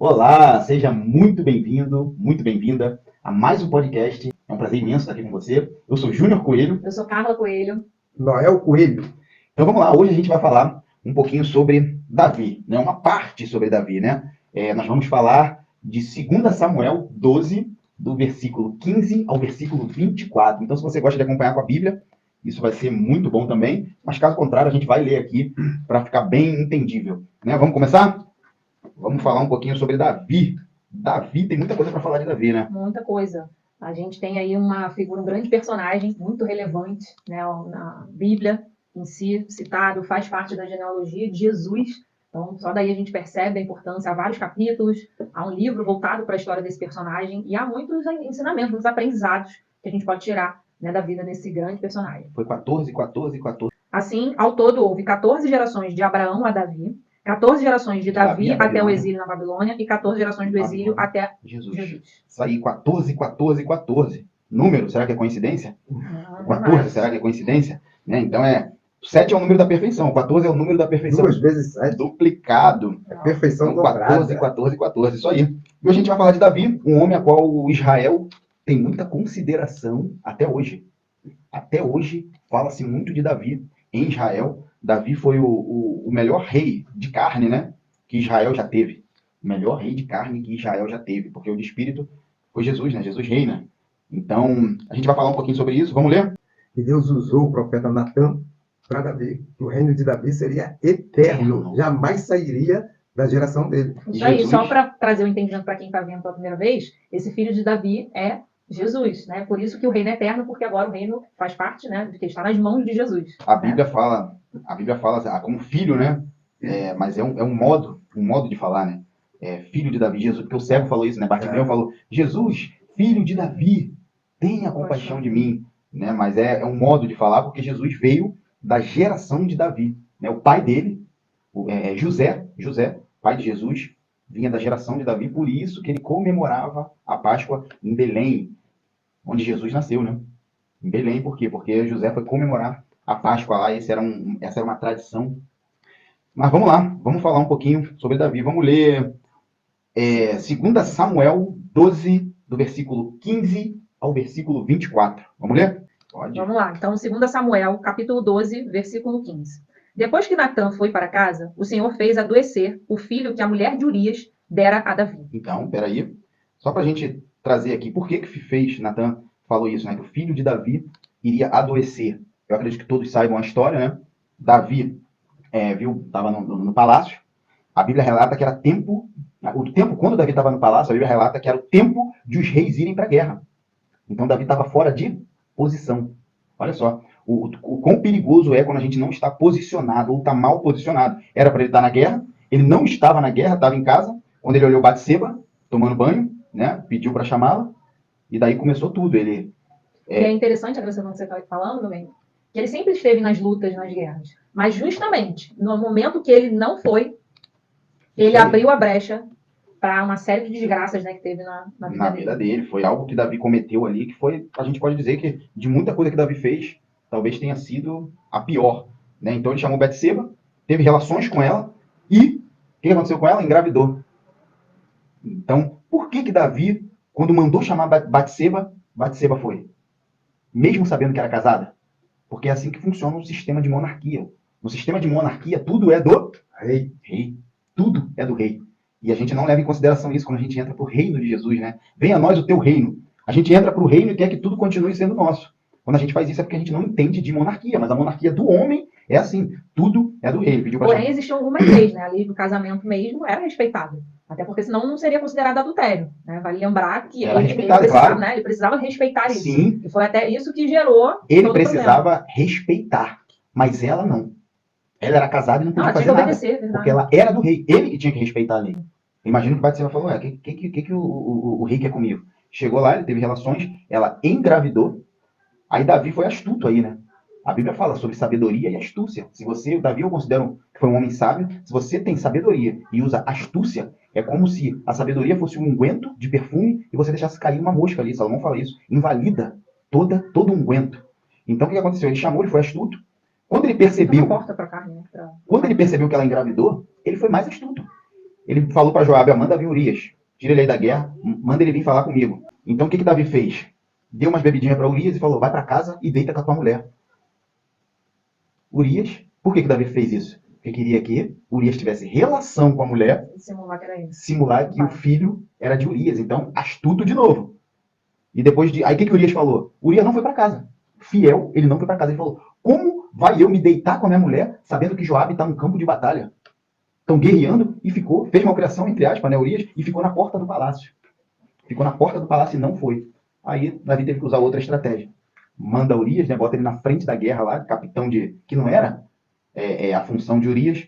Olá, seja muito bem-vindo, muito bem-vinda a mais um podcast. É um prazer imenso estar aqui com você. Eu sou Júnior Coelho. Eu sou Carla Coelho. Noel Coelho. Então vamos lá, hoje a gente vai falar um pouquinho sobre Davi, né? Uma parte sobre Davi, né? Nós vamos falar de 2 Samuel 12, do versículo 15 ao versículo 24. Então, se você gosta de acompanhar com a Bíblia, isso vai ser muito bom também, mas caso contrário, a gente vai ler aqui para ficar bem entendível, né? Vamos começar? Vamos falar um pouquinho sobre Davi. Davi, tem muita coisa para falar de Davi, né? Muita coisa. A gente tem aí uma figura, um grande personagem, muito relevante, né, na Bíblia em si, citado, faz parte da genealogia de Jesus. Então, só daí a gente percebe a importância. Há vários capítulos, há um livro voltado para a história desse personagem e há muitos ensinamentos, muitos aprendizados que a gente pode tirar, né, da vida desse grande personagem. Foi 14. Assim, ao todo, houve 14 gerações de Abraão a Davi, 14 gerações de Davi até o exílio na Babilônia e 14 gerações do exílio até Jesus. Isso aí, 14. Número, será que é coincidência? Não, 14, será que é coincidência? Né? Então, 7 é o número da perfeição, 14 é o número da perfeição. 2 vezes 7. Duplicado. Perfeição Então, dobrada. 14, isso aí. E hoje a gente vai falar de Davi, um homem a qual Israel tem muita consideração até hoje. Até hoje, fala-se muito de Davi em Israel. Davi foi o melhor rei de carne, né, que Israel já teve. O melhor rei de carne que Israel já teve, porque o de espírito foi Jesus, né? Jesus reina. Então, a gente vai falar um pouquinho sobre isso. Vamos ler? E Deus usou o profeta Natã para Davi. O reino de Davi seria eterno, jamais sairia da geração dele. Isso aí, só para trazer o entendimento para quem está vendo pela primeira vez, esse filho de Davi é Jesus, né? Por isso que o reino é eterno, porque agora o reino faz parte, né, de que está nas mãos de Jesus. A Bíblia fala como filho, né? Mas é um modo de falar, né? Filho de Davi, Jesus, porque o cego falou isso, né? Bartimeu falou, Jesus, filho de Davi, tenha compaixão de mim, né? Mas é um modo de falar, porque Jesus veio da geração de Davi, né? O pai dele, José, pai de Jesus, vinha da geração de Davi, por isso que ele comemorava a Páscoa em Belém, onde Jesus nasceu, né? Em Belém, por quê? Porque José foi comemorar a Páscoa lá, essa era uma tradição. Mas vamos lá, vamos falar um pouquinho sobre Davi. Vamos ler 2 Samuel 12, do versículo 15 ao versículo 24. Vamos ler? Pode. Vamos lá. Então, 2 Samuel, capítulo 12, versículo 15. Depois que Natã foi para casa, o Senhor fez adoecer o filho que a mulher de Urias dera a Davi. Então, peraí. Só para a gente trazer aqui, por que fez Natã falou isso, né? Que o filho de Davi iria adoecer. Eu acredito que todos saibam a história, né? Davi estava no palácio. A Bíblia relata que era quando Davi estava no palácio, a Bíblia relata que era o tempo de os reis irem para a guerra. Então Davi estava fora de posição. Olha só, o quão perigoso é quando a gente não está posicionado ou está mal posicionado. Era para ele estar na guerra, ele não estava na guerra, estava em casa. Quando ele olhou Batseba tomando banho, né, pediu para chamá-la, e daí começou tudo. E é interessante, acrescentando o que você está falando, bem, que ele sempre esteve nas lutas, nas guerras. Mas justamente no momento que ele não foi, ele abriu a brecha para uma série de desgraças, né, que teve na vida dele. Foi algo que Davi cometeu ali, que foi, a gente pode dizer que de muita coisa que Davi fez, talvez tenha sido a pior. Né? Então ele chamou Batseba, teve relações com ela, e o que aconteceu com ela? Engravidou. Então, por que Davi, quando mandou chamar Batseba foi? Mesmo sabendo que era casada? Porque é assim que funciona um sistema de monarquia. No sistema de monarquia, tudo é do rei. Tudo é do rei. E a gente não leva em consideração isso quando a gente entra para o reino de Jesus, né? Venha a nós o teu reino. A gente entra para o reino e quer que tudo continue sendo nosso. Quando a gente faz isso é porque a gente não entende de monarquia, mas a monarquia do homem é assim, tudo é do rei. Porém, existiam algumas leis, né? A lei do casamento mesmo era respeitada. Até porque senão não seria considerado adultério. Né? Vale lembrar que ele precisava, claro, né? Ele precisava respeitar isso. Sim. E foi até isso que gerou. Ele precisava respeitar, mas ela não. Ela era casada e não podia fazer nada. Obedecer, porque ela era do rei. Ele que tinha que respeitar a lei. Imagino que o Batseba falou, o rei quer comigo? Chegou lá, ele teve relações, ela engravidou. Aí Davi foi astuto aí, né? A Bíblia fala sobre sabedoria e astúcia. O Davi eu considero que foi um homem sábio. Se você tem sabedoria e usa astúcia, é como se a sabedoria fosse um unguento de perfume e você deixasse cair uma mosca ali. Salomão fala isso. Invalida todo unguento. Então o que aconteceu? Ele chamou, ele foi astuto. Quando ele percebeu que ela engravidou, ele foi mais astuto. Ele falou para Joabe, manda vir Urias, tira ele aí da guerra, manda ele vir falar comigo. Então o que Davi fez? Deu umas bebidinhas para Urias e falou, vai para casa e deita com a tua mulher. Urias, por que Davi fez isso? Porque queria que Urias tivesse relação com a mulher, simular que o filho era de Urias. Então, astuto de novo. E depois de... Aí o que Urias falou? Urias não foi para casa. Fiel, ele não foi para casa. Ele falou, como vai eu me deitar com a minha mulher sabendo que Joabe está no campo de batalha? Estão guerreando e ficou, fez uma operação, entre aspas, né, Urias, e ficou na porta do palácio. Ficou na porta do palácio e não foi. Aí Davi teve que usar outra estratégia. Manda Urias, né, bota ele na frente da guerra lá, capitão de... que não era a função de Urias.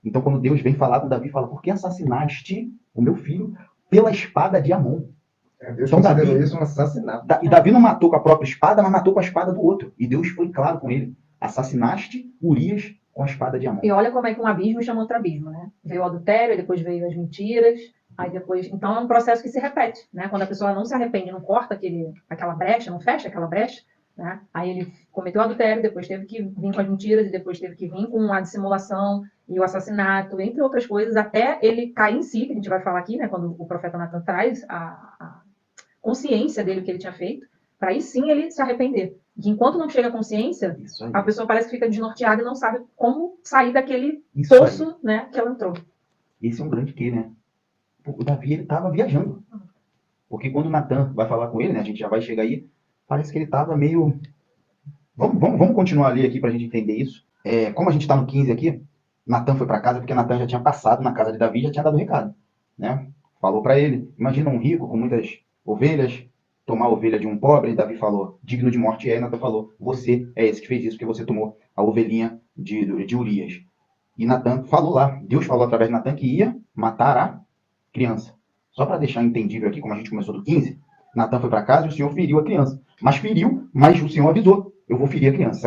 Então, quando Deus vem falar com Davi, fala, por que assassinaste o meu filho pela espada de Amon? Deus Então, considerou Davi, isso um assassinato. E Davi não matou com a própria espada, mas matou com a espada do outro. E Deus foi claro com ele. Assassinaste Urias com a espada de Amon. E olha como é que um abismo chama outro abismo, né? Veio o adultério, depois veio as mentiras, aí depois... Então, é um processo que se repete, né? Quando a pessoa não se arrepende, não corta aquela brecha, não fecha aquela brecha, né? Aí ele cometeu o adultério, depois teve que vir com as mentiras, e depois teve que vir com a dissimulação e o assassinato, entre outras coisas, até ele cair em si, que a gente vai falar aqui, né? Quando o profeta Natan traz a consciência dele, o que ele tinha feito, para aí sim ele se arrepender. E enquanto não chega a consciência, a pessoa parece que fica desnorteada e não sabe como sair daquele poço, né, que ela entrou. Esse é um grande quê, né? O Davi, ele estava viajando. Porque quando o Natan vai falar com ele, né, a gente já vai chegar aí, parece que ele estava meio... Vamos continuar a ler aqui para a gente entender isso. Como a gente está no 15 aqui, Natan foi para casa porque Natan já tinha passado na casa de Davi e já tinha dado o recado, né? Falou para ele, imagina um rico com muitas ovelhas, tomar a ovelha de um pobre, e Davi falou, digno de morte é, e Natan falou, você é esse que fez isso, porque você tomou a ovelhinha de Urias. E Natan falou lá, Deus falou através de Natan que ia matar a criança. Só para deixar entendível aqui, como a gente começou do 15, Natan foi para casa e o Senhor feriu a criança. Mas o Senhor avisou, eu vou ferir a criança,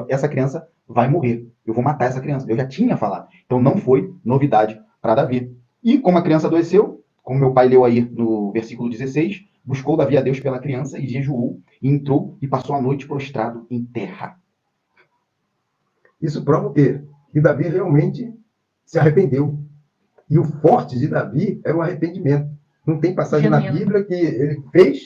essa criança vai morrer, eu vou matar essa criança. Eu já tinha falado, então não foi novidade para Davi. E como a criança adoeceu, como meu pai leu aí no versículo 16, buscou Davi a Deus pela criança e jejuou, e entrou e passou a noite prostrado em terra. Isso prova o quê? Que Davi realmente se arrependeu. E o forte de Davi era o arrependimento. Não tem passagem na Bíblia que ele fez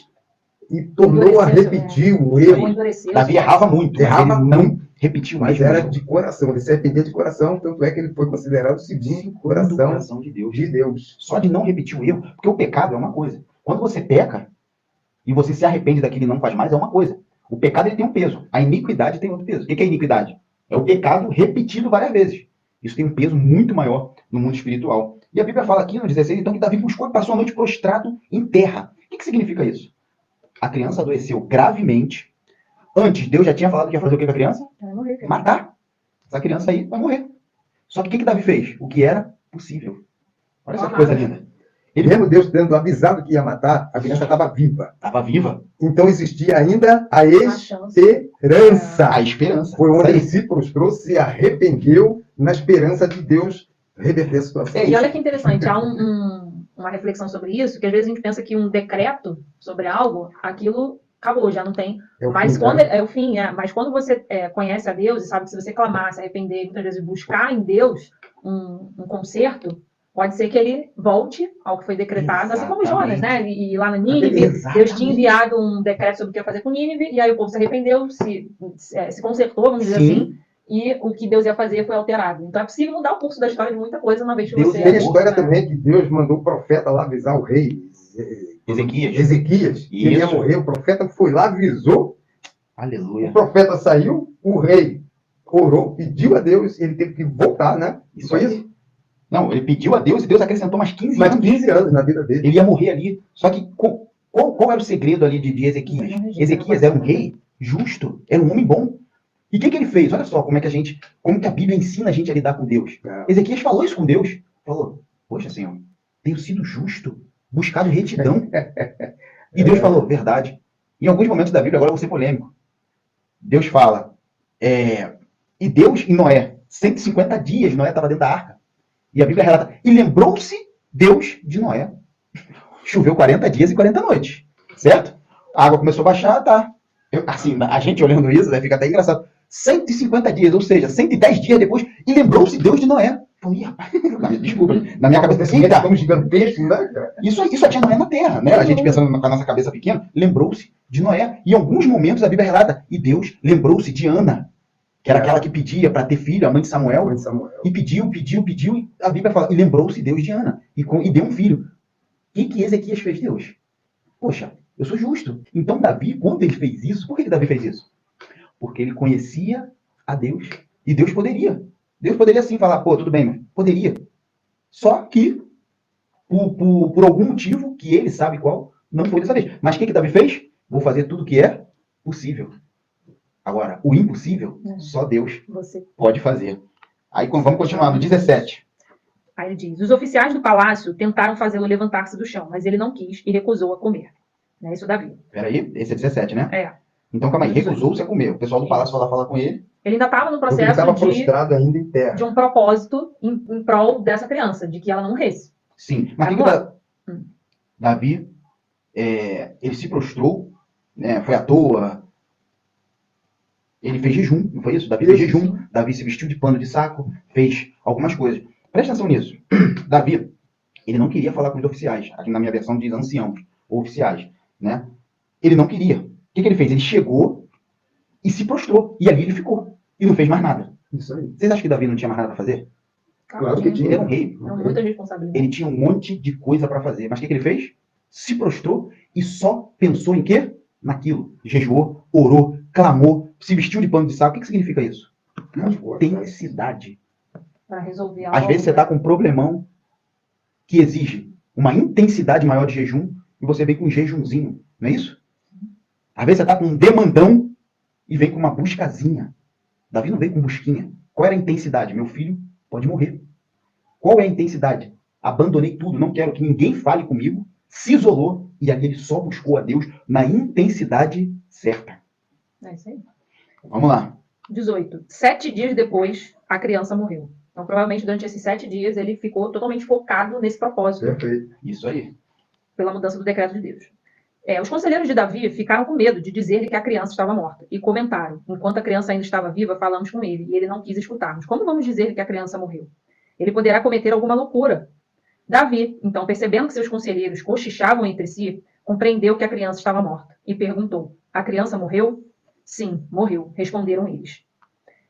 e tornou a repetir o erro. Davi errava muito, errava ele não repetiu mas mesmo. Era de coração, ele se arrependia de coração, tanto é que ele foi considerado o segundo coração de Deus. de Deus. Só de não repetir o erro, porque o pecado é uma coisa. Quando você peca e você se arrepende daquilo e não faz mais, é uma coisa. O pecado ele tem um peso, a iniquidade tem outro peso. O que é iniquidade? É o pecado repetido várias vezes. Isso tem um peso muito maior no mundo espiritual. E a Bíblia fala aqui no 16, então, que Davi buscou e passou a noite prostrado em terra. O que significa isso? A criança adoeceu gravemente. Antes, Deus já tinha falado que ia fazer o que com a criança? Matar. Essa criança aí vai morrer. Só que o que Davi fez? O que era possível. Olha essa coisa linda. Ele, mesmo Deus tendo avisado que ia matar, a criança estava viva. Estava viva. Então existia ainda a esperança. A esperança. Foi onde ele se prostrou, se arrependeu na esperança de Deus reverter a situação. E olha que interessante, há uma reflexão sobre isso, que às vezes a gente pensa que um decreto sobre algo, aquilo acabou, já não tem. Mas quando é o fim, mas quando você conhece a Deus e sabe que se você clamar, se arrepender, muitas vezes buscar em Deus um conserto, pode ser que ele volte ao que foi decretado, assim como Jonas, né? E lá na Nínive, Deus tinha enviado um decreto sobre o que ia fazer com Nínive, e aí o povo se arrependeu, se consertou, vamos dizer assim, e o que Deus ia fazer foi alterado. Então é possível mudar o curso da história de muita coisa uma vez que você... Tem a história também que Deus mandou o profeta lá avisar o rei Ezequias, que ele ia morrer. O profeta foi lá, avisou. Aleluia. O profeta saiu, o rei orou, pediu a Deus, ele teve que voltar, né? Foi isso? Não, ele pediu a Deus e Deus acrescentou mais 15 anos. Mais 15 anos na vida dele. Ele ia morrer ali. Só que qual era o segredo ali de Ezequias? Ezequias era um rei justo, era um homem bom. E o que ele fez? Olha só como que a Bíblia ensina a gente a lidar com Deus. Ezequias falou isso com Deus. Falou, poxa, Senhor, tenho sido justo, buscado retidão. E Deus falou, verdade. Em alguns momentos da Bíblia, agora eu vou ser polêmico. Deus fala, e Deus em Noé, 150 dias Noé estava dentro da arca. E a Bíblia relata, e lembrou-se Deus de Noé. Choveu 40 dias e 40 noites, certo? A água começou a baixar, tá. Assim, a gente olhando isso, fica até engraçado. 150 dias, ou seja, 110 dias depois, e lembrou-se Deus de Noé. Falei, "Ih, rapaz, desculpa, na minha cabeça assim, Como gigantesco, né, cara? isso só tinha Noé na terra, né? A gente pensando com a nossa cabeça pequena, lembrou-se de Noé. E em alguns momentos a Bíblia relata, e Deus lembrou-se de Ana, que era aquela que pedia para ter filho, a mãe de Samuel, Mãe de Samuel. e pediu, e a Bíblia fala, e lembrou-se Deus de Ana, e deu um filho. O que Ezequias fez Deus? Poxa, eu sou justo. Então Davi, quando ele fez isso, por que Davi fez isso? Porque ele conhecia a Deus, e Deus poderia sim falar, pô, tudo bem, mas poderia. Só que, por algum motivo, que ele sabe qual, não foi dessa vez. Mas o que Davi fez? Vou fazer tudo que é possível. Agora, o impossível, só Deus pode fazer. Aí vamos continuar no 17. Aí ele diz, os oficiais do palácio tentaram fazê-lo levantar-se do chão, mas ele não quis e recusou a comer. Né? Isso é Davi. Peraí, esse é 17, né? É. Então, calma aí, recusou-se a comer. O pessoal do palácio foi lá falar com ele. Ele ainda estava no Porque ele processo estava prostrado ainda em terra. de um propósito em prol dessa criança, de que ela não morresse. Sim, mas Davi, ele se prostrou, né, foi à toa, ele fez jejum, não foi isso? Davi fez jejum, Davi se vestiu de pano de saco, fez algumas coisas. Presta atenção nisso. Davi, ele não queria falar com os oficiais, aqui na minha versão diz anciãos, ou oficiais, né? Ele não queria. O que ele fez? Ele chegou e se prostrou, e ali ele ficou, e não fez mais nada. Isso aí. Vocês acham que Davi não tinha mais nada para fazer? Claro que tinha. Ele era um rei. É muita responsabilidade. Ele tinha um monte de coisa para fazer. Mas o que ele fez? Se prostrou e só pensou em quê? Naquilo. Jejuou, orou, clamou, se vestiu de pano de saco. O que significa isso? Intensidade. Para resolver algo. Às vezes você está com um problemão que exige uma intensidade maior de jejum e você vem com um jejumzinho. Não é isso? Às vezes você está com um demandão e vem com uma buscazinha. Davi não veio com busquinha. Qual era a intensidade? Meu filho pode morrer. Qual é a intensidade? Abandonei tudo, não quero que ninguém fale comigo, se isolou, e ali ele só buscou a Deus na intensidade certa. É isso aí. Vamos lá. 18. 7 dias depois, a criança morreu. Então, provavelmente, durante esses 7 dias, ele ficou totalmente focado nesse propósito. Perfeito. Isso aí. Pela mudança do decreto de Deus. Os conselheiros de Davi ficaram com medo de dizer-lhe que a criança estava morta. E comentaram, enquanto a criança ainda estava viva, falamos com ele, e ele não quis escutar-nos. Como vamos dizer que a criança morreu? Ele poderá cometer alguma loucura. Davi, então, percebendo que seus conselheiros cochichavam entre si, compreendeu que a criança estava morta e perguntou, a criança morreu? Sim, morreu, responderam eles.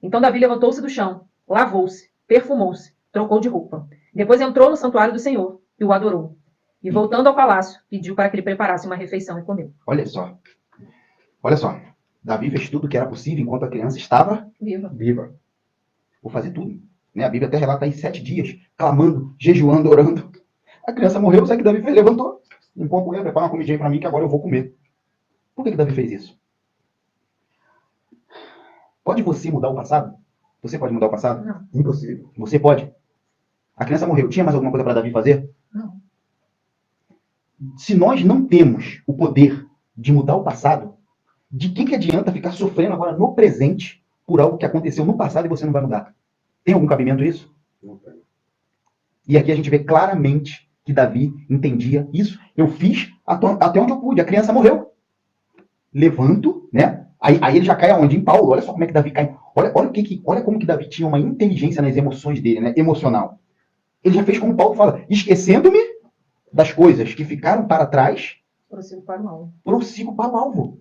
Então Davi levantou-se do chão, lavou-se, perfumou-se, trocou de roupa. Depois entrou no santuário do Senhor e o adorou. E voltando ao palácio, pediu para que ele preparasse uma refeição e comeu. Olha só. Olha só. Davi fez tudo o que era possível enquanto a criança estava Viva. Vou fazer tudo. Né? A Bíblia até relata aí 7 dias, clamando, jejuando, orando. A criança morreu, sabe o que Davi fez? Levantou. Limpou a poeira, prepara uma comidinha para mim que agora eu vou comer. Por que Davi fez isso? Pode você mudar o passado? Você pode mudar o passado? Não. Impossível. Você pode. A criança morreu. Tinha mais alguma coisa para Davi fazer? Não. Se nós não temos o poder de mudar o passado, de que adianta ficar sofrendo agora no presente por algo que aconteceu no passado e você não vai mudar? Tem algum cabimento isso? Não tem. E aqui a gente vê claramente que Davi entendia isso. Eu fiz até onde eu pude. A criança morreu. Levanto, né? Aí ele já cai aonde? Em Paulo. Olha só como é que Davi cai. Olha como que Davi tinha uma inteligência nas emoções dele, né? Emocional. Ele já fez como Paulo fala, esquecendo-me das coisas que ficaram para trás, Prossigo para o alvo. prossigo para o alvo.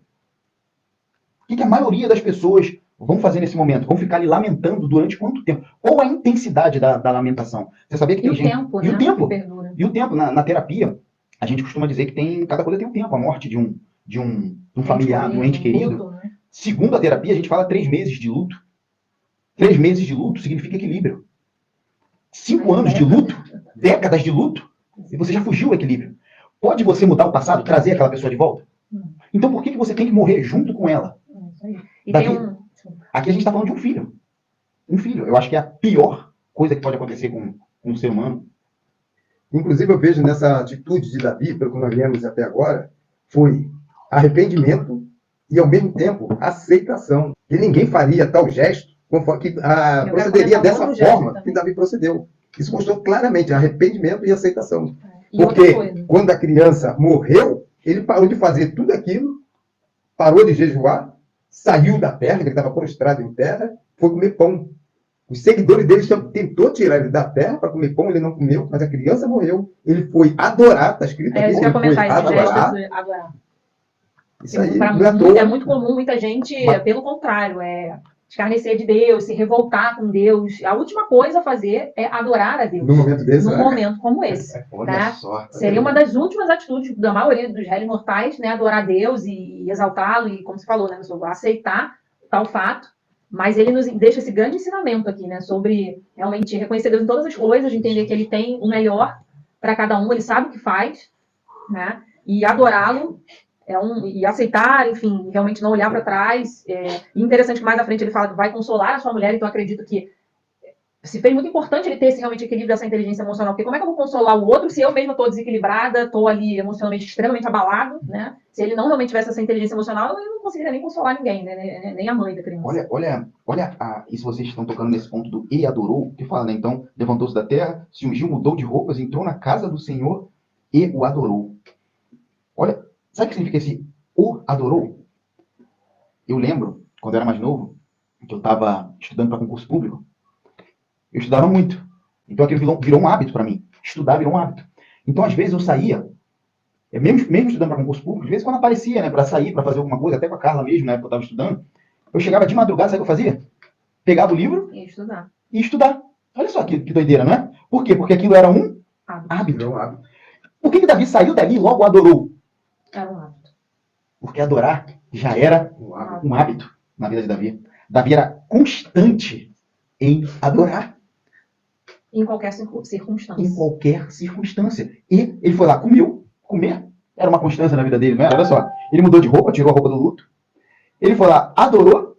O que a maioria das pessoas vão fazer nesse momento? Vão ficar ali lamentando durante quanto tempo? Qual a intensidade da lamentação? Você sabia que tem gente... Tempo, e né? o tempo? Perdura. E o tempo, na terapia, a gente costuma dizer que cada coisa tem um tempo. A morte de um familiar, de um ente querido. Luto, né? Segundo a terapia, a gente fala 3 meses de luto. 3 meses de luto significa equilíbrio. 5 anos de luto, décadas de luto, e você já fugiu do equilíbrio. Pode você mudar o passado, trazer aquela pessoa de volta? Então por que você tem que morrer junto com ela? E Davi, tem aqui a gente está falando de um filho. Um filho. Eu acho que é a pior coisa que pode acontecer com um ser humano. Inclusive, eu vejo nessa atitude de Davi, pelo que nós vemos até agora, foi arrependimento e, ao mesmo tempo, aceitação. E ninguém faria tal gesto conforme procederia dessa forma que Davi procedeu. Isso mostrou claramente arrependimento e aceitação. Porque quando a criança morreu, ele parou de fazer tudo aquilo, parou de jejuar, saiu da terra, ele estava prostrado em terra, foi comer pão. Os seguidores dele tentou tirar ele da terra para comer pão, ele não comeu, mas a criança morreu. Ele foi adorar, está escrito aqui, Isso que eu ele ia foi comentar, esse gesto adorar. de adorar. Isso aí, Pra não é à muito, toa. é muito comum muita gente, Mas- pelo contrário, escarnecer de Deus, se revoltar com Deus. A última coisa a fazer é adorar a Deus. No momento desse, Num né? momento como esse. Olha Né? só. Seria uma das últimas atitudes da maioria dos réis mortais, né? Adorar a Deus e exaltá-lo, e como você falou, né, aceitar tal fato. Mas ele nos deixa esse grande ensinamento aqui, né? Sobre realmente reconhecer Deus em todas as coisas, de entender que ele tem o melhor para cada um, ele sabe o que faz, né? E adorá-lo e aceitar, enfim, realmente não olhar para trás. E interessante que mais à frente ele fala que vai consolar a sua mulher, então eu acredito que se fez muito importante ele ter esse realmente equilíbrio dessa inteligência emocional, porque como é que eu vou consolar o outro se eu mesma estou desequilibrada, estou ali emocionalmente extremamente abalado, né? Se ele não realmente tivesse essa inteligência emocional, eu não conseguiria nem consolar ninguém, né? Nem a mãe da criança. Olha, isso vocês estão tocando nesse ponto do e adorou, que fala, né? Então, levantou-se da terra, se ungiu, mudou de roupas, entrou na casa do Senhor e o adorou. Olha, sabe o que significa esse o adorou? Eu lembro, quando eu era mais novo, que eu estava estudando para concurso público, eu estudava muito. Então aquilo virou um hábito para mim. Estudar virou um hábito. Então, às vezes, eu saía, mesmo estudando para concurso público, às vezes, quando aparecia, né, para sair, para fazer alguma coisa, até com a Carla mesmo, na época que eu estava estudando, eu chegava de madrugada, sabe o que eu fazia? Pegava o livro E estudar. e estudar. Olha só que doideira, não é? Por quê? Porque aquilo era um hábito. Virou um hábito. Por que Davi saiu dali e logo adorou? Era um hábito. Porque adorar já era Um hábito. um hábito na vida de Davi. Davi era constante em adorar. Em qualquer circunstância. Em qualquer circunstância. E ele foi lá, comer era uma constância na vida dele, não era? Olha só, ele mudou de roupa, tirou a roupa do luto, ele foi lá, adorou,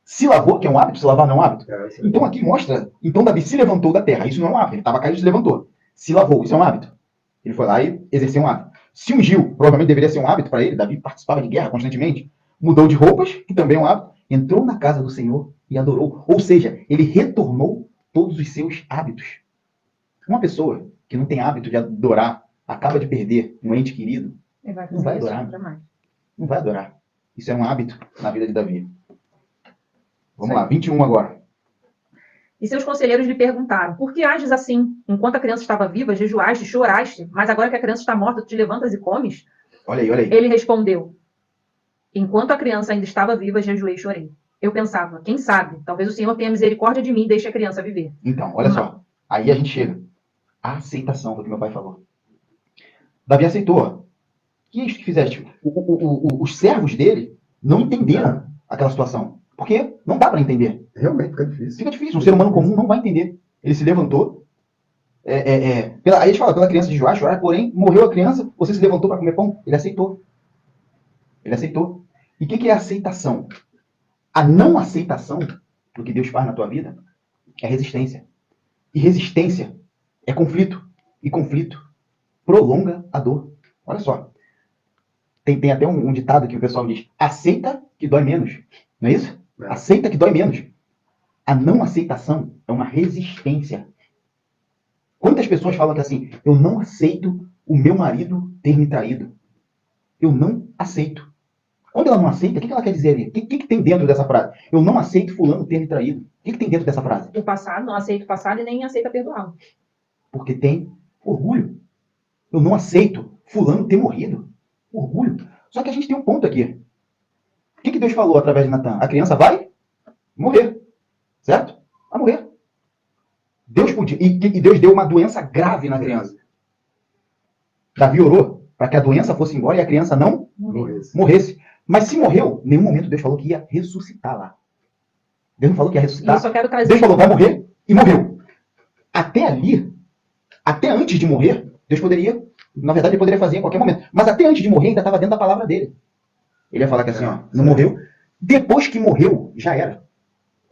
se lavou, que é um hábito, se lavar não é um hábito. Então aqui mostra, então Davi se levantou da terra, isso não é um hábito, ele estava caído e se levantou. Se lavou, isso é um hábito. Ele foi lá e exerceu um hábito. Se ungiu, provavelmente deveria ser um hábito para ele, Davi participava de guerra constantemente, mudou de roupas, que também é um hábito, entrou na casa do Senhor e adorou. Ou seja, ele retornou todos os seus hábitos. Uma pessoa que não tem hábito de adorar, acaba de perder um ente querido, Ele vai não vai fazer isso adorar. jamais. Não vai adorar. Isso é um hábito na vida de Davi. Vamos lá, 21 agora. E seus conselheiros lhe perguntaram: por que ages assim? Enquanto a criança estava viva, jejuaste, choraste, mas agora que a criança está morta, tu te levantas e comes? Olha aí, olha aí. Ele respondeu: enquanto a criança ainda estava viva, jejuei e chorei. Eu pensava: quem sabe, talvez o Senhor tenha misericórdia de mim e deixe a criança viver. Então, olha só. Aí a gente chega. A aceitação, foi o que meu pai falou. Davi aceitou. Que é isso que fizeste? Os servos dele não entenderam aquela situação. Porque não dá para entender. Realmente fica difícil. Fica difícil. Um ser humano comum não vai entender. Ele se levantou. Aí a gente fala, pela criança de chorar, porém, morreu a criança, você se levantou para comer pão. Ele aceitou. Ele aceitou. E o que é aceitação? A não aceitação do que Deus faz na tua vida é resistência. E resistência é conflito. E conflito prolonga a dor. Olha só. Tem até um ditado que o pessoal diz: aceita que dói menos. Não é isso? Aceita que dói menos. A não aceitação é uma resistência. Quantas pessoas falam que assim, eu não aceito o meu marido ter me traído? Eu não aceito. Quando ela não aceita, o que ela quer dizer ali? O que tem dentro dessa frase? Eu não aceito fulano ter me traído. O que tem dentro dessa frase? O passado, não aceita o passado e nem aceita perdoá-lo. Porque tem orgulho. Eu não aceito fulano ter morrido. Orgulho. Só que a gente tem um ponto aqui. O que Deus falou através de Natan? A criança vai morrer. Certo? Vai morrer. Deus podia. E Deus deu uma doença grave na criança. Davi orou para que a doença fosse embora e a criança não morresse. Mas se morreu, em nenhum momento Deus falou que ia ressuscitar lá. Deus não falou que ia ressuscitar. Eu só quero trazer... Deus falou, vai morrer, e morreu. Até ali, até antes de morrer, Deus poderia, na verdade, ele poderia fazer em qualquer momento. Mas até antes de morrer, ainda estava dentro da palavra dele. Ele ia falar que assim, ó, não morreu. Depois que morreu, já era.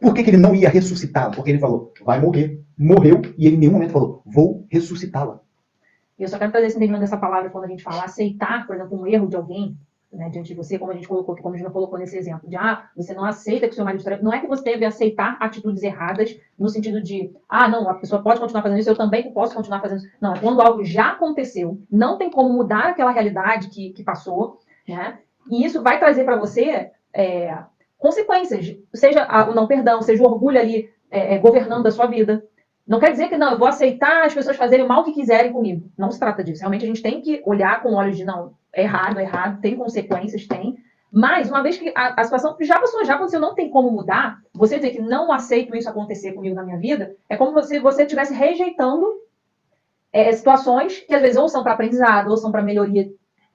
Por que ele não ia ressuscitá-la? Porque ele falou, vai morrer. Morreu, e ele em nenhum momento falou, vou ressuscitá-la. Eu só quero trazer esse entendimento dessa palavra quando a gente fala aceitar, por exemplo, um erro de alguém, né, diante de você, como a gente colocou, como a gente colocou nesse exemplo, de você não aceita que o seu marido traia. Não é que você deve aceitar atitudes erradas, no sentido de, não, a pessoa pode continuar fazendo isso, eu também posso continuar fazendo isso. Não, é quando algo já aconteceu, não tem como mudar aquela realidade que passou, né? E isso vai trazer para você consequências, seja o não perdão, seja o orgulho ali governando a sua vida. Não quer dizer que não, eu vou aceitar as pessoas fazerem o mal que quiserem comigo. Não se trata disso. Realmente a gente tem que olhar com olhos de não, é errado, tem consequências, tem. Mas, uma vez que a situação já passou, já aconteceu, não tem como mudar, você dizer que não aceito isso acontecer comigo na minha vida, é como se você estivesse rejeitando situações que às vezes ou são para aprendizado, ou são para melhoria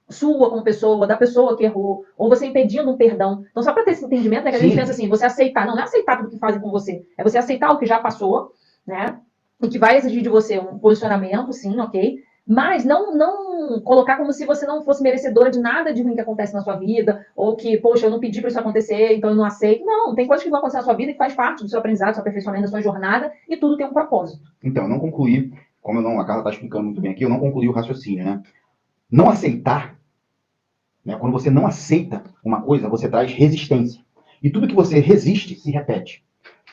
sua como pessoa, da pessoa que errou, ou você impedindo um perdão. Então, só para ter esse entendimento, né, que a gente pensa assim, você aceitar, não é aceitar tudo que fazem com você, é você aceitar o que já passou, né, e que vai exigir de você um posicionamento, sim, ok, mas não colocar como se você não fosse merecedora de nada de ruim que acontece na sua vida, ou que, poxa, eu não pedi para isso acontecer, então eu não aceito. Não, tem coisas que vão acontecer na sua vida que faz parte do seu aprendizado, do seu aperfeiçoamento, da sua jornada, e tudo tem um propósito. Então, eu não concluí, como a Carla está explicando muito bem aqui, eu não concluí o raciocínio, né? Não aceitar, né? Quando você não aceita uma coisa, você traz resistência. E tudo que você resiste se repete.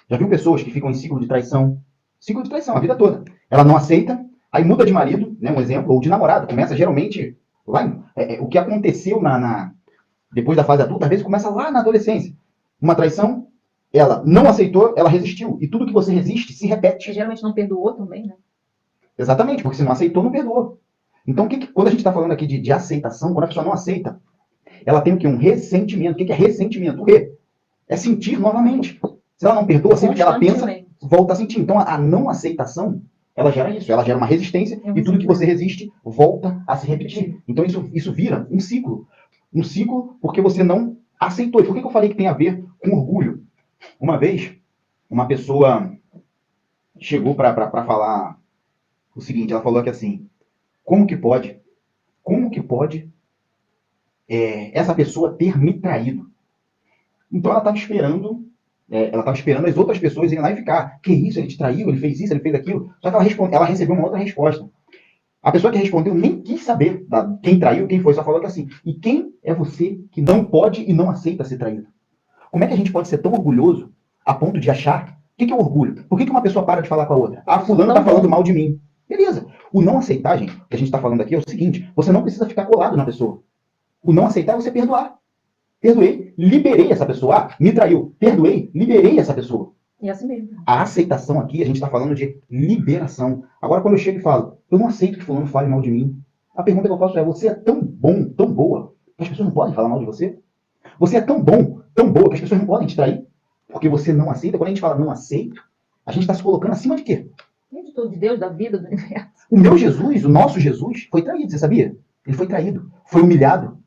Já viu pessoas que ficam em ciclo de traição a vida toda. Ela não aceita, aí muda de marido, né, um exemplo, ou de namorado. Começa geralmente lá o que aconteceu depois da fase adulta, às vezes começa lá na adolescência. Uma traição, ela não aceitou, ela resistiu. E tudo que você resiste se repete. E geralmente não perdoou também, né? Exatamente, porque se não aceitou, não perdoou. Então, quando a gente está falando aqui de aceitação, quando a pessoa não aceita, ela tem o quê? Um ressentimento. O que é ressentimento? O quê? É sentir novamente. Se ela não perdoa, sempre que ela pensa, volta a sentir. Então, a não aceitação, ela gera isso. Ela gera uma resistência e tudo que você resiste volta a se repetir. Então, isso vira um ciclo. Um ciclo porque você não aceitou. E por que eu falei que tem a ver com orgulho? Uma vez, uma pessoa chegou para falar o seguinte, ela falou que assim, como que pode essa pessoa ter me traído? Então ela estava esperando as outras pessoas irem lá e ficar, que isso, ele te traiu, ele fez isso, ele fez aquilo. Só que ela recebeu uma outra resposta. A pessoa que respondeu nem quis saber quem traiu, quem foi, só falou que assim, e quem é você que não pode e não aceita ser traído? Como é que a gente pode ser tão orgulhoso a ponto de achar, o que é orgulho? Por que uma pessoa para de falar com a outra? Ah, fulano está falando mal de mim. Beleza. O não aceitar, gente, que a gente está falando aqui é o seguinte, você não precisa ficar colado na pessoa. O não aceitar é você perdoar. Perdoei, liberei essa pessoa. Ah, me traiu. Perdoei, liberei essa pessoa. E assim mesmo. A aceitação aqui, a gente está falando de liberação. Agora, quando eu chego e falo, eu não aceito que fulano fale mal de mim. A pergunta que eu faço é, você é tão bom, tão boa, que as pessoas não podem falar mal de você? Você é tão bom, tão boa, que as pessoas não podem te trair? Porque você não aceita. Quando a gente fala não aceito, a gente está se colocando acima de quê? De tudo, de Deus, da vida, do universo. O meu Jesus, o nosso Jesus, foi traído, você sabia? Ele foi traído, foi humilhado.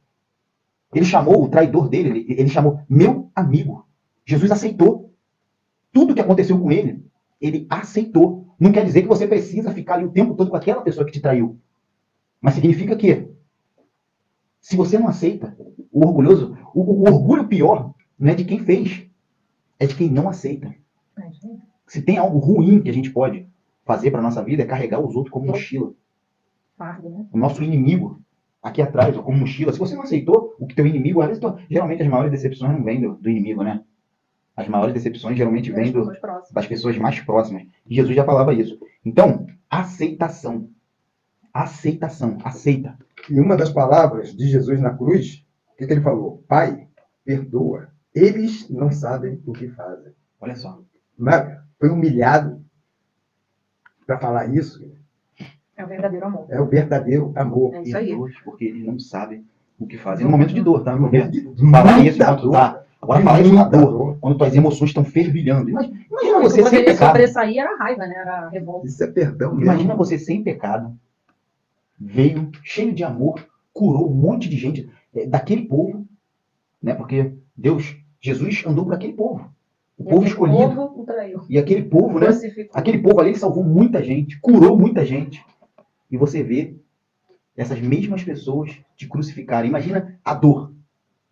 Ele chamou o traidor dele, ele chamou meu amigo. Jesus aceitou. Tudo que aconteceu com ele, ele aceitou. Não quer dizer que você precisa ficar ali o tempo todo com aquela pessoa que te traiu. Mas significa que, se você não aceita, o orgulhoso, o orgulho pior não é de quem fez, é de quem não aceita. Se tem algo ruim que a gente pode fazer para nossa vida, é carregar os outros como mochila. Fardo, né? O nosso inimigo aqui atrás, ou como mochila. Se você não aceitou o que teu inimigo, às vezes, geralmente as maiores decepções não vêm do inimigo, né? As maiores decepções geralmente vêm das pessoas mais próximas. E Jesus já falava isso. Então, aceitação. Aceitação. Aceita. E uma das palavras de Jesus na cruz, o que ele falou? Pai, perdoa. Eles não sabem o que fazem. Olha só. Foi humilhado para falar isso. É o verdadeiro amor. É o verdadeiro amor. É isso aí. Porque eles não sabem o que fazem. No momento de dor, tá? No momento de falar isso enquanto tá. Agora fala isso na dor, quando tuas emoções estão fervilhando. Imagina você sem pecado. Sobressair era raiva, né? Era a revolta. Isso é perdão mesmo. Imagina você sem pecado, veio cheio de amor, curou um monte de gente daquele povo, né? Porque Jesus andou por aquele povo. O povo escolhido. E aquele povo, né? Aquele povo ali salvou muita gente, curou muita gente. E você vê essas mesmas pessoas te crucificarem. Imagina a dor,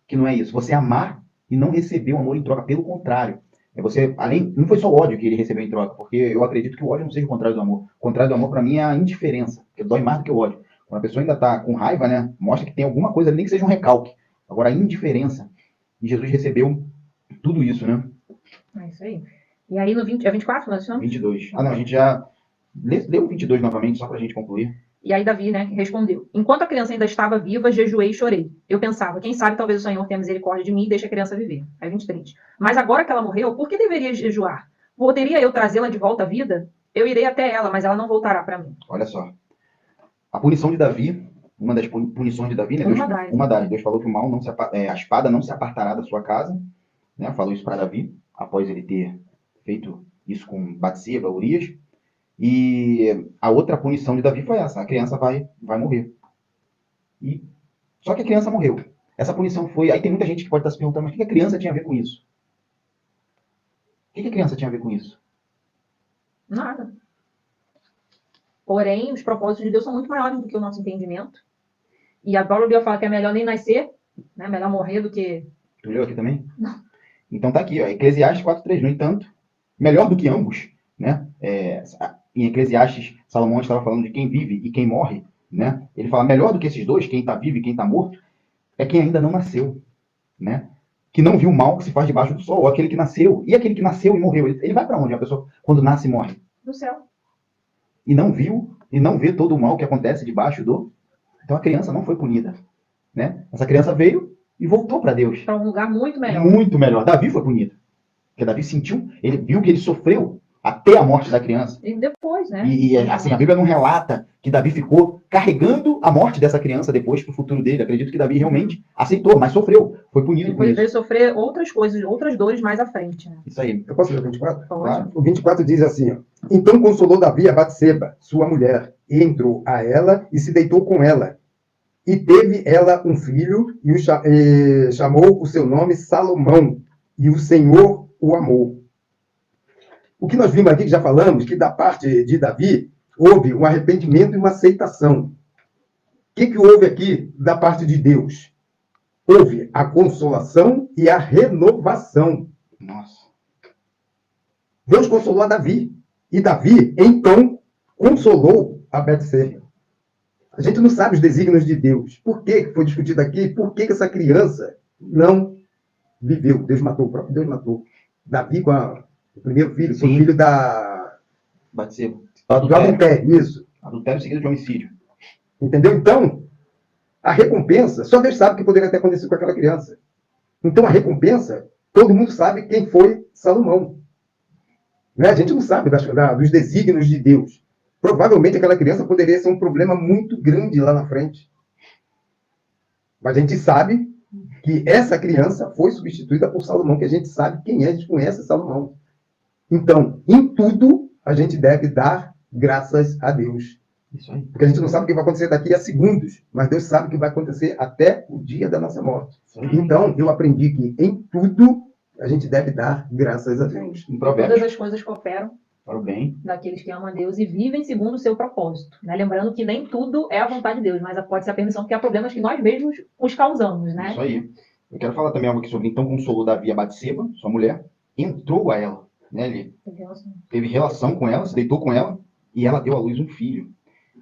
que não é isso. Você amar e não receber o amor em troca. Pelo contrário. Não foi só o ódio que ele recebeu em troca, porque eu acredito que o ódio não seja o contrário do amor. O contrário do amor, para mim, é a indiferença, que dói mais do que o ódio. Quando a pessoa ainda está com raiva, né? Mostra que tem alguma coisa ali, nem que seja um recalque. Agora, a indiferença. E Jesus recebeu tudo isso, né? É isso aí. E aí no 24, nós chamamos? 22. Ah, não, a gente já leu o 22 novamente, só pra gente concluir. E aí Davi, né, respondeu. Enquanto a criança ainda estava viva, jejuei e chorei. Eu pensava, quem sabe talvez o Senhor tenha misericórdia de mim e deixe a criança viver. Aí 23. Mas agora que ela morreu, por que deveria jejuar? Poderia eu trazê-la de volta à vida? Eu irei até ela, mas ela não voltará para mim. Olha só. A punição de Davi, uma das punições de Davi, né? Uma das. Deus falou que o mal a espada não se apartará da sua casa, né? Falou isso para Davi, após ele ter feito isso com Batseba, Urias. E a outra punição de Davi foi essa: a criança vai morrer. Só que a criança morreu. Essa punição foi. Aí tem muita gente que pode estar se perguntando, mas o que a criança tinha a ver com isso? O que a criança tinha a ver com isso? Nada. Porém, os propósitos de Deus são muito maiores do que o nosso entendimento. E a Bíblia fala que é melhor nem nascer, né? Melhor morrer do que... Tu leu aqui também? Não. Então tá aqui, ó, Eclesiastes 4:3. No entanto, melhor do que ambos, né? Em Eclesiastes, Salomão estava falando de quem vive e quem morre, né? Ele fala, melhor do que esses dois, quem está vivo e quem está morto, é quem ainda não nasceu, né? Que não viu o mal que se faz debaixo do sol, ou aquele que nasceu. E aquele que nasceu e morreu, ele vai para onde? A pessoa, quando nasce e morre? Do céu. E não viu, e não vê todo o mal que acontece debaixo do... Então a criança não foi punida, né? Essa criança veio e voltou para Deus. Para um lugar muito melhor. Muito melhor. Davi foi punido. Porque Davi sentiu, ele viu que ele sofreu até a morte da criança. E depois, né? E assim, a Bíblia não relata que Davi ficou carregando a morte dessa criança depois para o futuro dele. Acredito que Davi realmente aceitou, mas sofreu. Foi punido por Ele isso. veio sofrer outras coisas, outras dores mais à frente, né? Isso aí. Eu posso ler o 24? Claro. O 24 diz assim, ó, então consolou Davi a Batseba, sua mulher, e entrou a ela e se deitou com ela. E teve ela um filho e chamou o seu nome Salomão, e o Senhor o amou. O que nós vimos aqui, que já falamos, que da parte de Davi, houve um arrependimento e uma aceitação. O que houve aqui da parte de Deus? Houve a consolação e a renovação. Nossa. Deus consolou a Davi. E Davi, então, consolou a Betseba. A gente não sabe os desígnios de Deus. Por que foi discutido aqui? Por que essa criança não viveu? Deus matou, o próprio Deus matou. Davi com o primeiro filho, foi filho da... Batseba. Do adultério, isso. Adultério seguido de homicídio. Entendeu? Então, a recompensa, só Deus sabe o que poderia ter acontecido com aquela criança. Então, a recompensa, todo mundo sabe quem foi Salomão. Né? A gente não sabe dos desígnios de Deus. Provavelmente aquela criança poderia ser um problema muito grande lá na frente. Mas a gente sabe que essa criança foi substituída por Salomão, que a gente sabe quem é, a gente conhece Salomão. Então, em tudo, a gente deve dar graças a Deus. Isso aí. Porque a gente não sabe o que vai acontecer daqui a segundos, mas Deus sabe o que vai acontecer até o dia da nossa morte. Então, eu aprendi que em tudo a gente deve dar graças a Deus. Em Todas Provérbios, as coisas cooperam para o bem. daqueles que amam a Deus e vivem segundo o seu propósito. Né? Lembrando que nem tudo é a vontade de Deus, mas pode ser a permissão, porque há problemas que nós mesmos os causamos, né? Isso aí. Eu quero falar também algo aqui sobre, então, consolou Davi a Batseba, sua mulher, entrou a ela, né? Ele teve relação com ela, se deitou com ela, e ela deu à luz um filho.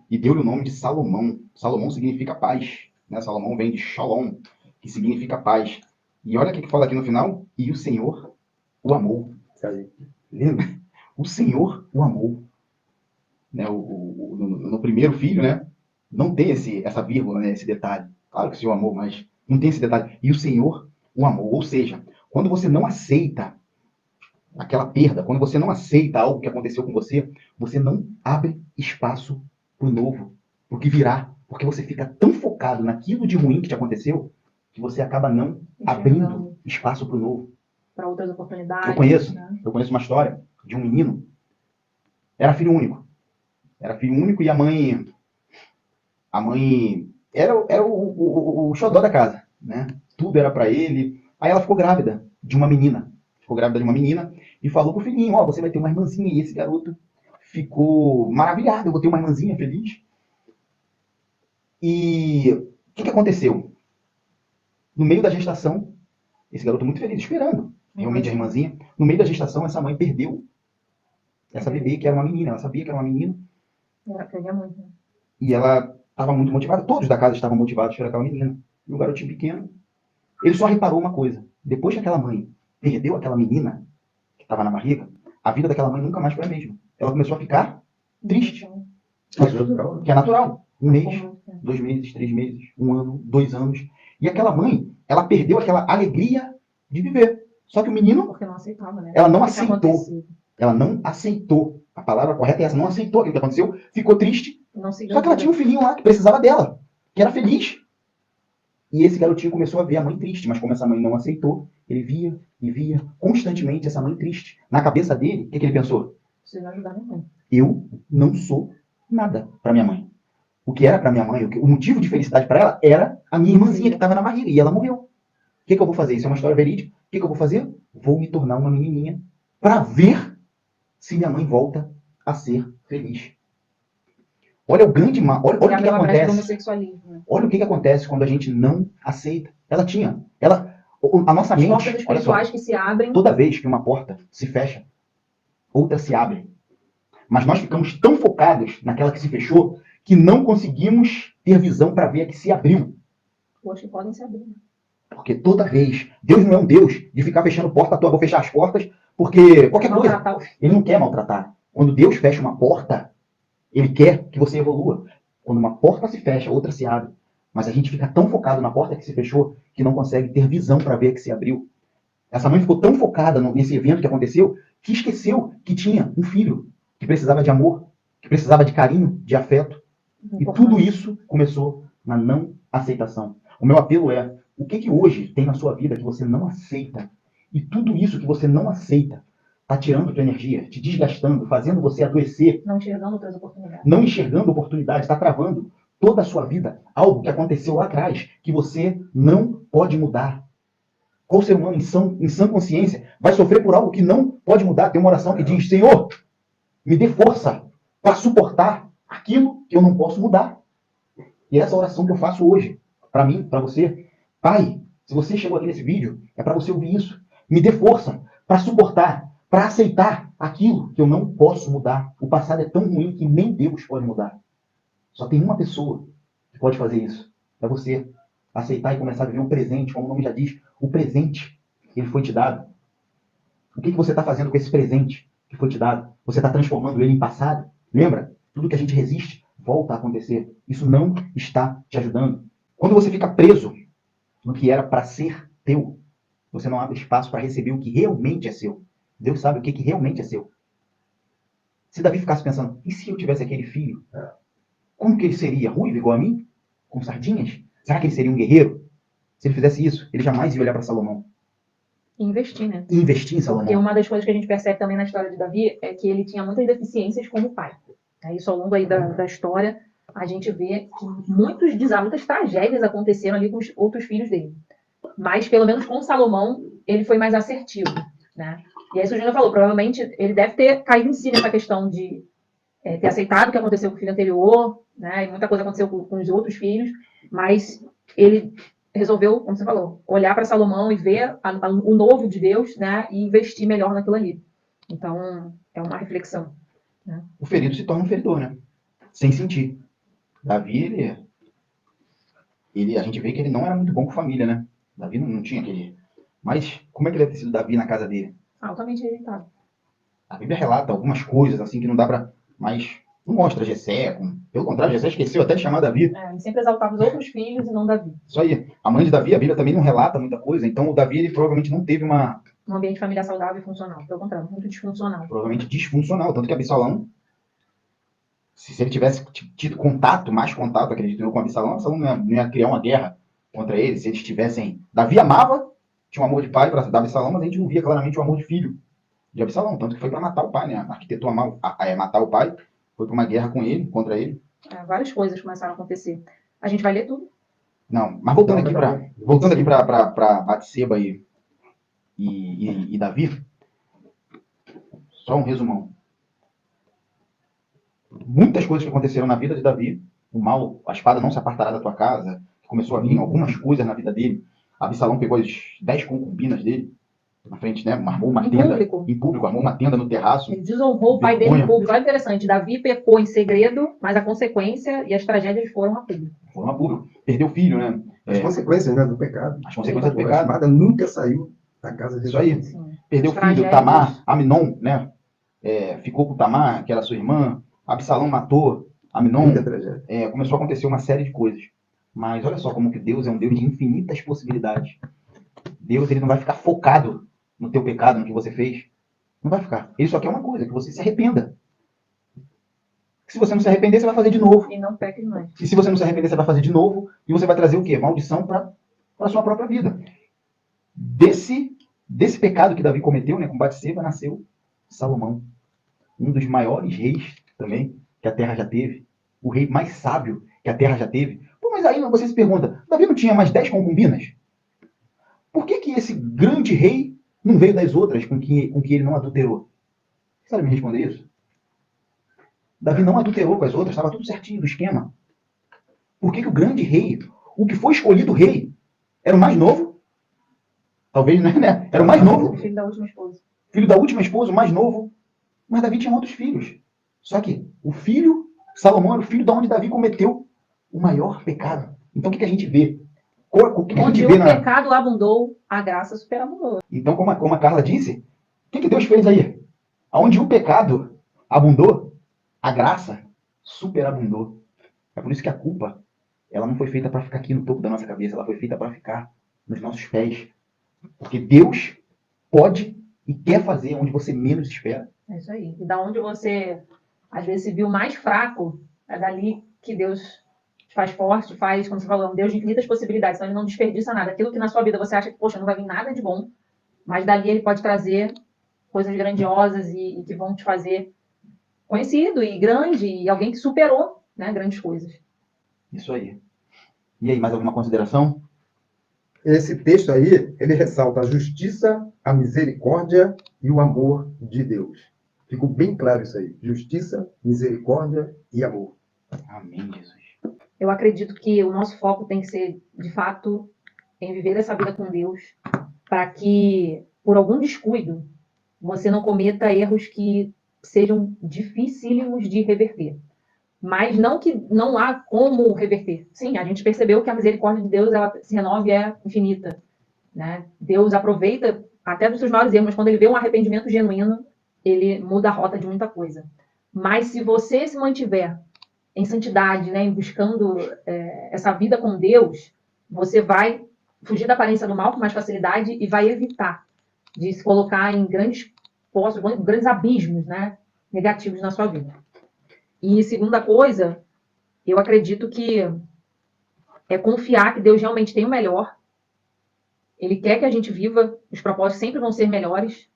E deu-lhe o nome de Salomão. Salomão significa paz, né? Salomão vem de Shalom, que significa paz. E olha o que fala aqui no final, e o Senhor o amou. Isso aí. Lindo. O Senhor o amou. Né? No primeiro filho, né? Não tem essa vírgula, né? Esse detalhe. Claro que o Senhor amou, mas não tem esse detalhe. E o Senhor o amou. Ou seja, quando você não aceita aquela perda, quando você não aceita algo que aconteceu com você, você não abre espaço para o novo, para o que virá. Porque você fica tão focado naquilo de ruim que te aconteceu, que você acaba não abrindo espaço para o novo. Para outras oportunidades. Eu conheço né? uma história de um menino. Era filho único. Era filho único e a mãe era o xodó da casa, né? Tudo era para ele. Aí ela ficou grávida de uma menina. E falou pro filhinho, ó, você vai ter uma irmãzinha. E esse garoto ficou maravilhado. Eu vou ter uma irmãzinha feliz. E o que aconteceu? No meio da gestação, esse garoto muito feliz, esperando realmente a irmãzinha. No meio da gestação, essa mãe perdeu essa bebê, que era uma menina. Ela sabia que era uma menina. Queria muito. E ela estava muito motivada. Todos da casa estavam motivados por aquela menina. E o garotinho pequeno, ele só reparou uma coisa. Depois que aquela mãe perdeu aquela menina que estava na barriga, a vida daquela mãe nunca mais foi a mesma. Ela começou a ficar triste. Que é natural. 1 mês, 2 meses, 3 meses, 1 ano, 2 anos. E aquela mãe, ela perdeu aquela alegria de viver. Só que o menino, Porque não aceitava, né? ela não aceitou. Ela não aceitou. A palavra correta é essa, não aceitou aquilo que aconteceu, ficou triste. Não seguiu Só que ela tinha um filhinho lá que precisava dela, que era feliz. E esse garotinho começou a ver a mãe triste, mas como essa mãe não aceitou, ele via e via constantemente essa mãe triste. Na cabeça dele, o que ele pensou? Precisa ajudar minha mãe. Eu não sou nada para minha mãe. O que era para minha mãe, o motivo de felicidade para ela era a minha irmãzinha que estava na barriga e ela morreu. O que eu vou fazer? Isso é uma história verídica. O que eu vou fazer? Vou me tornar uma menininha para ver se minha mãe volta a ser feliz. Olha o grande mal. Olha o que acontece. Né? Olha o que acontece quando a gente não aceita. A nossa As mente. portas Olha espirituais só, que se abrem. toda vez que uma porta se fecha, outra se abre. Mas nós ficamos tão focados naquela que se fechou que não conseguimos ter visão para ver a que se abriu. Hoje podem se abrir. Porque toda vez, Deus não é um Deus de ficar fechando porta à toa, vou fechar as portas, porque qualquer coisa, ele não quer maltratar. Quando Deus fecha uma porta, ele quer que você evolua. Quando uma porta se fecha, outra se abre. Mas a gente fica tão focado na porta que se fechou que não consegue ter visão para ver a que se abriu. Essa mãe ficou tão focada nesse evento que aconteceu que esqueceu que tinha um filho que precisava de amor, que precisava de carinho, de afeto. E tudo isso começou na não aceitação. O meu apelo é, o que hoje tem na sua vida que você não aceita? E tudo isso que você não aceita está tirando tua energia, te desgastando, fazendo você adoecer. Não enxergando outras oportunidades. Não enxergando oportunidades, está travando toda a sua vida. Algo que aconteceu lá atrás, que você não pode mudar. Qual ser humano em sã consciência vai sofrer por algo que não pode mudar? Tem uma oração que diz, Senhor, me dê força para suportar aquilo que eu não posso mudar. E essa oração que eu faço hoje, para mim, para você. Pai, se você chegou aqui nesse vídeo, é para você ouvir isso. Me dê força para suportar, para aceitar aquilo que eu não posso mudar. O passado é tão ruim que nem Deus pode mudar. Só tem uma pessoa que pode fazer isso. É você. Aceitar e começar a viver o presente, como o nome já diz. O presente que ele foi te dado. O que você está fazendo com esse presente que foi te dado? Você está transformando ele em passado? Lembra? Tudo que a gente resiste volta a acontecer. Isso não está te ajudando. Quando você fica preso no que era para ser teu, você não abre espaço para receber o que realmente é seu. Deus sabe o que realmente é seu. Se Davi ficasse pensando, e se eu tivesse aquele filho? Como que ele seria? Ruivo igual a mim? Com sardinhas? Será que ele seria um guerreiro? Se ele fizesse isso, ele jamais ia olhar para Salomão. Investir, né? Investir em Salomão. Porque uma das coisas que a gente percebe também na história de Davi é que ele tinha muitas deficiências como pai. Isso ao longo aí da história, a gente vê que muitas tragédias aconteceram ali com os outros filhos dele. Mas, pelo menos com Salomão, ele foi mais assertivo, né? E aí, o Júnior falou, provavelmente ele deve ter caído em si nessa questão de ter aceitado o que aconteceu com o filho anterior, né? E muita coisa aconteceu com os outros filhos, mas ele resolveu, como você falou, olhar para Salomão e ver o novo de Deus, né? E investir melhor naquilo ali. Então, é uma reflexão. Né? O ferido se torna um feridor, né? Sem sentir. Davi, a gente vê que ele não era muito bom com família, né? Davi não tinha aquele... Mas como é que deve ter sido Davi na casa dele? Altamente rejeitado. A Bíblia relata algumas coisas assim que não dá pra... Mas não mostra Jessé. Pelo contrário, Jessé esqueceu até de chamar Davi. Ele sempre exaltava os outros filhos e não Davi. Isso aí. A mãe de Davi, a Bíblia também não relata muita coisa. Então o Davi, ele provavelmente não teve um ambiente familiar saudável e funcional. Pelo contrário, muito disfuncional. Provavelmente disfuncional. Tanto que Absalão, se ele tivesse tido mais contato, acredito eu, com Absalão não ia criar uma guerra contra ele. Se eles tivessem... Davi amava, tinha um amor de pai para Absalão, mas a gente não via claramente o amor de filho de Absalão. Tanto que foi para matar o pai, né? Arquitetou matar o pai, foi para uma guerra com ele, contra ele. Várias coisas começaram a acontecer. A gente vai ler tudo? Não, mas voltando aqui para Batseba e Davi, só um resumão. Muitas coisas que aconteceram na vida de Davi, o mal, a espada não se apartará da tua casa, começou a vir algumas coisas na vida dele. Absalão pegou as 10 concubinas dele na frente, né? Armou uma tenda em público, armou uma tenda no terraço. Ele desonrou o pai dele em público. Olha, interessante, Davi pecou em segredo, mas a consequência e as tragédias foram a público. Foram a público. Perdeu o filho, né? As consequências, né, do pecado. As consequências do pecado. A espada nunca saiu da casa de Isso aí. Perdeu o filho, Tamar, Aminon, né? Ficou com Tamar, que era sua irmã. Absalão matou Aminon. Começou a acontecer uma série de coisas. Mas olha só como que Deus é um Deus de infinitas possibilidades. Deus, ele não vai ficar focado no teu pecado, no que você fez. Não vai ficar. Ele só quer uma coisa, que você se arrependa. Se você não se arrepender, você vai fazer de novo. E não peque mais. E se você não se arrepender, você vai fazer de novo. E você vai trazer o quê? Maldição para a sua própria vida. Desse pecado que Davi cometeu, né, com Batseba, nasceu Salomão. Um dos maiores reis também que a terra já teve. O rei mais sábio que a terra já teve. Pô, mas aí você se pergunta, Davi não tinha mais 10 concubinas? Por que esse grande rei não veio das outras com que ele não adulterou? Você sabe me responder isso? Davi não adulterou com as outras, estava tudo certinho do esquema. Por que o grande rei, o que foi escolhido rei, era o mais novo? Talvez, né? Era o mais novo. Filho da última esposa. Filho da última esposa, o mais novo. Mas Davi tinha outros filhos. Só que o filho, Salomão, era o filho de onde Davi cometeu o maior pecado. Então o que a gente vê? O que a gente Onde vê o pecado abundou, a graça superabundou. Então, como a Carla disse, o que Deus fez aí? Onde o pecado abundou, a graça superabundou. É por isso que a culpa, ela não foi feita para ficar aqui no topo da nossa cabeça, ela foi feita para ficar nos nossos pés. Porque Deus pode e quer fazer onde você menos espera. É isso aí. E da onde você, às vezes, se viu mais fraco, é dali que Deus te faz forte, te faz, como você falou, um Deus de infinitas possibilidades. Então, ele não desperdiça nada. Aquilo que na sua vida você acha que, poxa, não vai vir nada de bom, mas dali ele pode trazer coisas grandiosas e que vão te fazer conhecido e grande e alguém que superou, né, grandes coisas. Isso aí. E aí, mais alguma consideração? Esse texto aí, ele ressalta a justiça, a misericórdia e o amor de Deus. Ficou bem claro isso aí. Justiça, misericórdia e amor. Amém, Jesus. Eu acredito que o nosso foco tem que ser, de fato, em viver essa vida com Deus, para que, por algum descuido, você não cometa erros que sejam dificílimos de reverter. Mas não que não há como reverter. Sim, a gente percebeu que a misericórdia de Deus, ela se renova e é infinita, né? Deus aproveita até dos seus maiores erros, mas quando ele vê um arrependimento genuíno, ele muda a rota de muita coisa. Mas se você se mantiver em santidade, né, em buscando essa vida com Deus, você vai fugir da aparência do mal com mais facilidade e vai evitar de se colocar em grandes poços, grandes abismos, né, negativos na sua vida. E segunda coisa, eu acredito que é confiar que Deus realmente tem o melhor. Ele quer que a gente viva, os propósitos sempre vão ser melhores.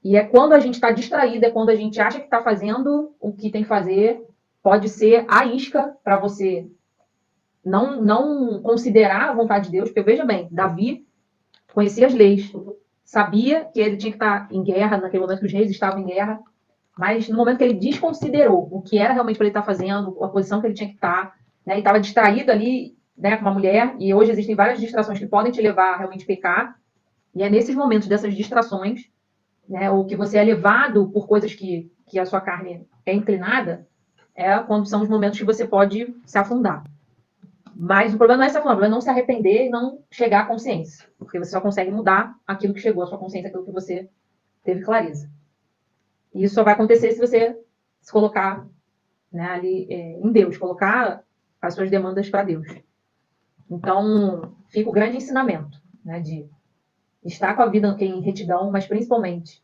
E é quando a gente está distraído, é quando a gente acha que está fazendo o que tem que fazer, pode ser a isca para você não considerar a vontade de Deus, porque veja bem, Davi conhecia as leis, sabia que ele tinha que estar em guerra, naquele momento que os reis estavam em guerra, mas no momento que ele desconsiderou o que era realmente para ele estar fazendo, a posição que ele tinha que estar, né, e estava distraído ali, né, com uma mulher, e hoje existem várias distrações que podem te levar a realmente pecar, e é nesses momentos dessas distrações, né, ou que você é levado por coisas que a sua carne é inclinada, quando são os momentos que você pode se afundar. Mas o problema não é se afundar, o problema é não se arrepender e não chegar à consciência, porque você só consegue mudar aquilo que chegou à sua consciência, aquilo que você teve clareza. E isso só vai acontecer se você se colocar, né, ali em Deus, colocar as suas demandas para Deus. Então, fica o grande ensinamento, né, de estar com a vida em retidão, mas principalmente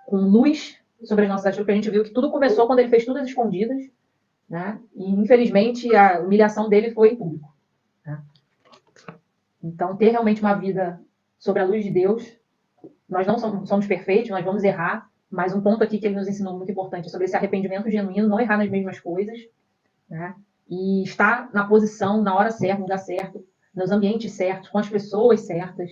com luz sobre as nossas atitudes, porque a gente viu que tudo começou quando ele fez tudo às escondidas, né, e infelizmente a humilhação dele foi em público. Né? Então, ter realmente uma vida sobre a luz de Deus, nós não somos perfeitos, nós vamos errar, mas um ponto aqui que ele nos ensinou muito importante é sobre esse arrependimento genuíno, não errar nas mesmas coisas, né? E estar na posição, na hora certa, no lugar certo, nos ambientes certos, com as pessoas certas,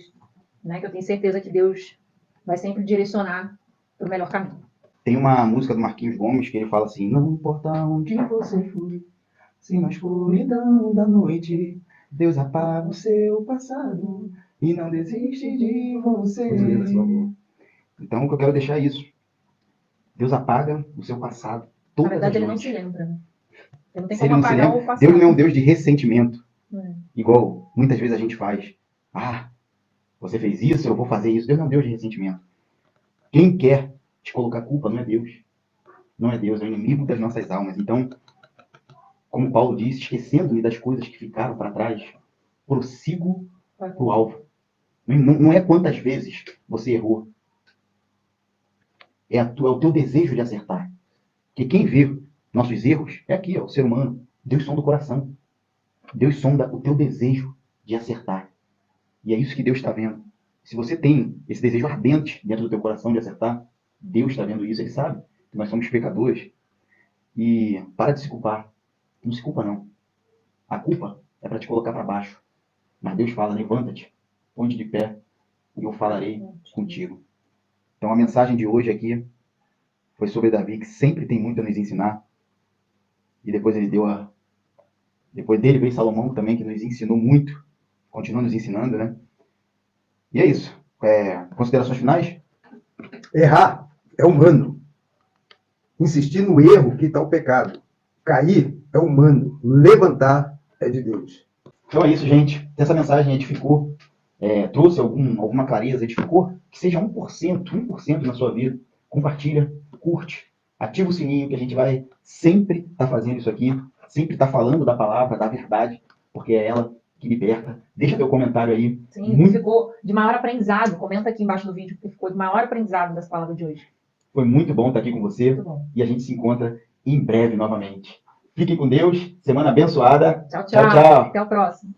né? Que eu tenho certeza que Deus vai sempre direcionar para o melhor caminho. Tem uma música do Marquinhos Gomes que ele fala assim: não importa onde você for, se na escuridão da noite Deus apaga o seu passado e não desiste de você. Então, o que eu quero deixar é isso. Deus apaga o seu passado todas Na verdade, as ele noites. não se lembra, né? Ele não tem Se ele como não se apagar o lembra, passado. Deus não é um Deus de ressentimento. É. Igual muitas vezes a gente faz. Ah, você fez isso, eu vou fazer isso. Deus não é um Deus de ressentimento. Quem quer te colocar culpa não é Deus. Não é Deus, é o inimigo das nossas almas. Então, como Paulo disse, esquecendo-me das coisas que ficaram para trás, prossigo para o alvo. Não é quantas vezes você errou. é o teu desejo de acertar. Porque quem vê nossos erros é aqui, ó, o ser humano. Deus sonda o coração. Deus sonda o teu desejo de acertar. E é isso que Deus está vendo. Se você tem esse desejo ardente dentro do teu coração de acertar, Deus está vendo isso, Ele sabe que nós somos pecadores. E para de se culpar. Não se culpa, não. A culpa é para te colocar para baixo. Mas Deus fala, levanta-te, põe-te de pé, e eu falarei contigo. Então a mensagem de hoje aqui foi sobre Davi, que sempre tem muito a nos ensinar. E depois depois dele veio Salomão também, que nos ensinou muito. Continua nos ensinando, né? E é isso. Considerações finais? Errar é humano. Insistir no erro que está o pecado. Cair é humano. Levantar é de Deus. Então é isso, gente. Se essa mensagem edificou, trouxe alguma clareza, edificou, que seja 1% na sua vida. Compartilha, curte, ativa o sininho, que a gente vai sempre estar fazendo isso aqui, sempre estar falando da palavra, da verdade, porque é ela que liberta. Deixa teu comentário aí. Sim, ficou de maior aprendizado. Comenta aqui embaixo do vídeo que ficou de maior aprendizado das palavras de hoje. Foi muito bom estar aqui com você. Muito bom. E a gente se encontra em breve novamente. Fiquem com Deus. Semana abençoada. Tchau, Tchau, tchau. Até o próximo.